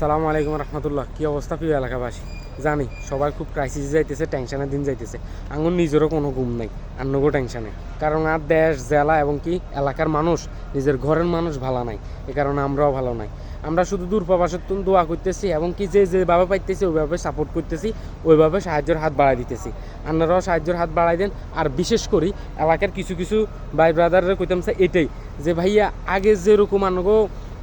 আসসালামু আলাইকুম রহমতুল্লাহ। কী অবস্থা প্রিয় এলাকাবাসী? জানি সবাই খুব ক্রাইসিস যাইতেছে, টেনশনের দিন যাইতেছে। আঙুর নিজেরও কোনো ঘুম নাই, আন্নগো টেনশনে। কারণ আর দেশ জেলা এবং কি এলাকার মানুষ, নিজের ঘরের মানুষ ভালো নাই। এ কারণে আমরাও ভালো নাই। আমরা শুধু দূরপ্রবাসের দোয়া করতেছি এবং কি যেভাবে পাইতেছি ওইভাবে সাপোর্ট করতেছি, ওইভাবে সাহায্যের হাত বাড়াই দিতেছি। আপনারাও সাহায্যের হাত বাড়াই দেন। আর বিশেষ করে এলাকার কিছু কিছু ভাই ব্রাদাররা কইতামছে এটাই যে ভাইয়া আগে যেরকম আনগো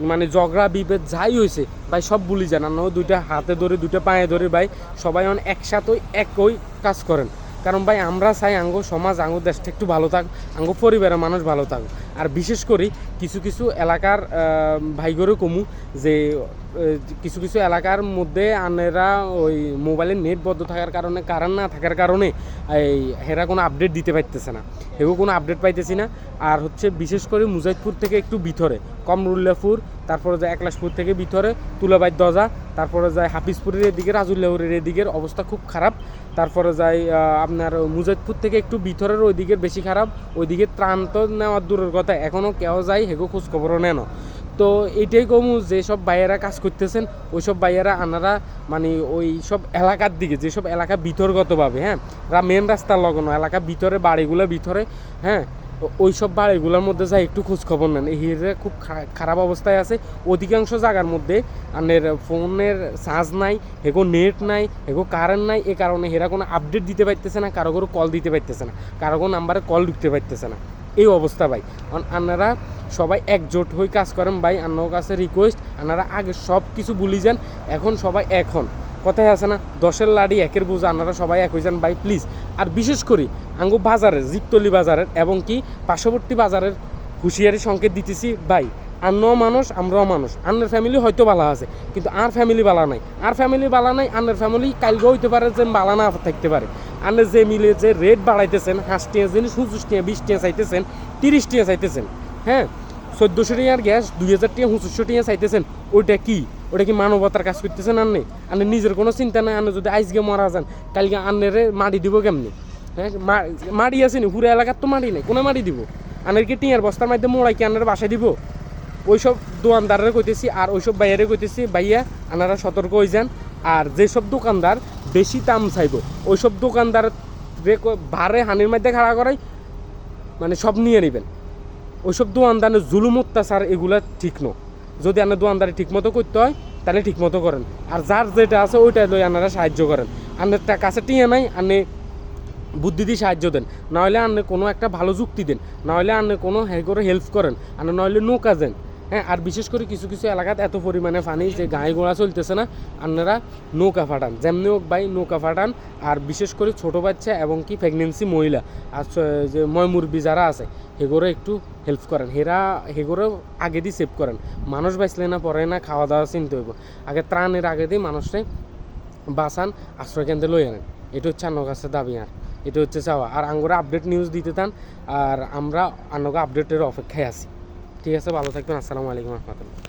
মানে ঝগড়া বিভেদ যাই হয়েছে ভাই সব ভুলি যান। আপনারা দুইটা হাতে ধরে দুইটা পায়ে ধরে ভাই সবাই একসাথে একই কাজ করেন। কারণ ভাই আমরা চাই আঙ্গো সমাজ আঙ্গো দেশটা একটু ভালো থাক, আঙ্গো পরিবারের মানুষ ভালো থাক। আর বিশেষ করে কিছু কিছু এলাকার ভাইগরও কমু যে কিছু কিছু এলাকার মধ্যে আনেরা ওই মোবাইলের নেট বন্ধ থাকার কারণে কারেন্ট না থাকার কারণে এই হেরা কোনো আপডেট দিতে পারতেছে না, এও কোনো আপডেট পাইতেছি না। আর হচ্ছে বিশেষ করে মুজাহিদপুর থেকে একটু ভিতরে কমরুল্লাপুর, তারপরে যায় একলাশপুর থেকে ভিতরে তুলাবাই দজা, তারপরে যায় হাফিজপুরের এদিকে, রাজুল্লাহরের এদিকের অবস্থা খুব খারাপ। তারপরে যায় আপনার মুজাহিদপুর থেকে একটু ভিতরের ওই দিকের বেশি খারাপ। ওইদিকে ত্রাণ তো নেওয়ার দূরের কথা, এখনও কেউ যায় হেগো খোঁজখবরও নেন। তো এইটাই কমু যেসব ভাইয়েরা কাজ করতেছেন ওই সব ভাইয়েরা আনারা মানে ওই সব এলাকার দিকে, যেসব এলাকা ভিতরগতভাবে, হ্যাঁ মেন রাস্তার লাগানো এলাকা ভিতরে বাড়িগুলো ভিতরে, হ্যাঁ ওই সব বাড়িগুলোর মধ্যে যাই একটু খোঁজখবর নেন। এই হিরে খুব খারাপ অবস্থায় আছে। অধিকাংশ জায়গার মধ্যে আপনার ফোনের চার্জ নাই, হেগো নেট নাই, হেগো কারেন্ট নাই। এ কারণে হেরা কোনো আপডেট দিতে পারতেছে না, কারো কল দিতে পারতেছে না, কারো নাম্বারে কল ঢুকতে পারতেছে না। এই অবস্থা ভাই। আপনারা সবাই একজোট হয়ে কাজ করেন ভাই। আপনার কাছে রিকোয়েস্ট, আপনারা আগে সব কিছু ভুলি যান, এখন সবাই এখন কথাই আছে না, 10-এর লাড়ি 1-এর বোঝা, আপনারা সবাই এক হয়ে যান ভাই প্লিজ। আর বিশেষ করে আঙ্গু বাজারের জিকতলি বাজারের এবং কি পার্শ্ববর্তী বাজারের হুঁশিয়ারি সংকেত দিতেছি ভাই। আন্নও মানুষ আমরাও মানুষ। আন্নের ফ্যামিলি হয়তো বালা আছে কিন্তু আর ফ্যামিলি বালা নাই, আর ফ্যামিলি বালা নাই। আন্নের ফ্যামিলি কালকেও হইতে পারে যে বালা না থাকতে পারে। আন্নের যে মিলে যে রেট বাড়াইতেছেন, 5 টাকা জিনিস 25 টাকা 20 টাকা চাইতেছেন, 30 টাকা চাইতেছেন, হ্যাঁ 1400 টাকার গ্যাস 2000 টাকা 2500 টাকা চাইতেছেন। ওইটা কি? ওটা কি মানবতার কাজ করতেছেন? আন্নে নিজের কোনো চিন্তা নাই। আন্নে যদি আজকে মারা যান কালকে আন্নেরে মাটি দিব কেমনি? হ্যাঁ মাটি আছে নি? পুরো এলাকার তো মাটি নেই, কোনো মাটি দিব? আনের কি টিয়ার বস্তার মাধ্যমে মোড়াই কি আন্নের বাসায় দিব? ওইসব দোকানদারের কইতেছি আর ওইসব বাইরে কইতেছি ভাইয়া আনারা সতর্ক হয়ে যান। আর যেসব দোকানদার বেশি দাম চাইব ওইসব দোকানদার ভারে হানির মধ্যে খাড়া করাই মানে সব নিয়ে নেবেন। ওইসব দোকানদারের জুলুম অত্যাচার এগুলা ঠিক ন। যদি আপনার দোকানদারি ঠিকমতো করতে হয় তাহলে ঠিকমতো করেন। আর যার যেটা আছে ওইটা লই আপনারা সাহায্য করেন। আপনার কাছে টিয়া নাই, আপনি বুদ্ধি দিয়ে সাহায্য দেন, নাহলে আপনি কোনো একটা ভালো যুক্তি দেন, নাহলে আপনি কোনো করে হেল্প করেন, আর নইলে নৌকা দেন। হ্যাঁ আর বিশেষ করে কিছু কিছু এলাকাতে এত পরিমাণে পানি যে গায়ে গোড়া চলতেছে না, আপনারা নৌকা ফাটান, যেমনি হোক ভাই নৌকা ফাটান। আর বিশেষ করে ছোটো বাচ্চা এবং কি প্রেগনেন্সি মহিলা আর যে ময়মুরবি যারা আছে হেগোরে একটু হেল্প করেন। হেগোরে আগে দিয়ে সেভ করেন। মানুষ বাঁচলে না পরে না খাওয়া দাওয়া চিনতে হইব, আগে ত্রাণের আগে দিয়ে মানুষটাই বাঁচান, আশ্রয়কেন্দ্রে লই আনেন। এটা হচ্ছে আমার কাছে দাবি, আর এটা হচ্ছে চাওয়া। আর আঙ্গুরা আপডেট নিউজ দিতে থান, আর আমরা আন্নগা আপডেটের অপেক্ষায় আছি। ঠিক আছে, ভালো থাকবেন। আসসালামু আলাইকুম রহমতুল্লাহ।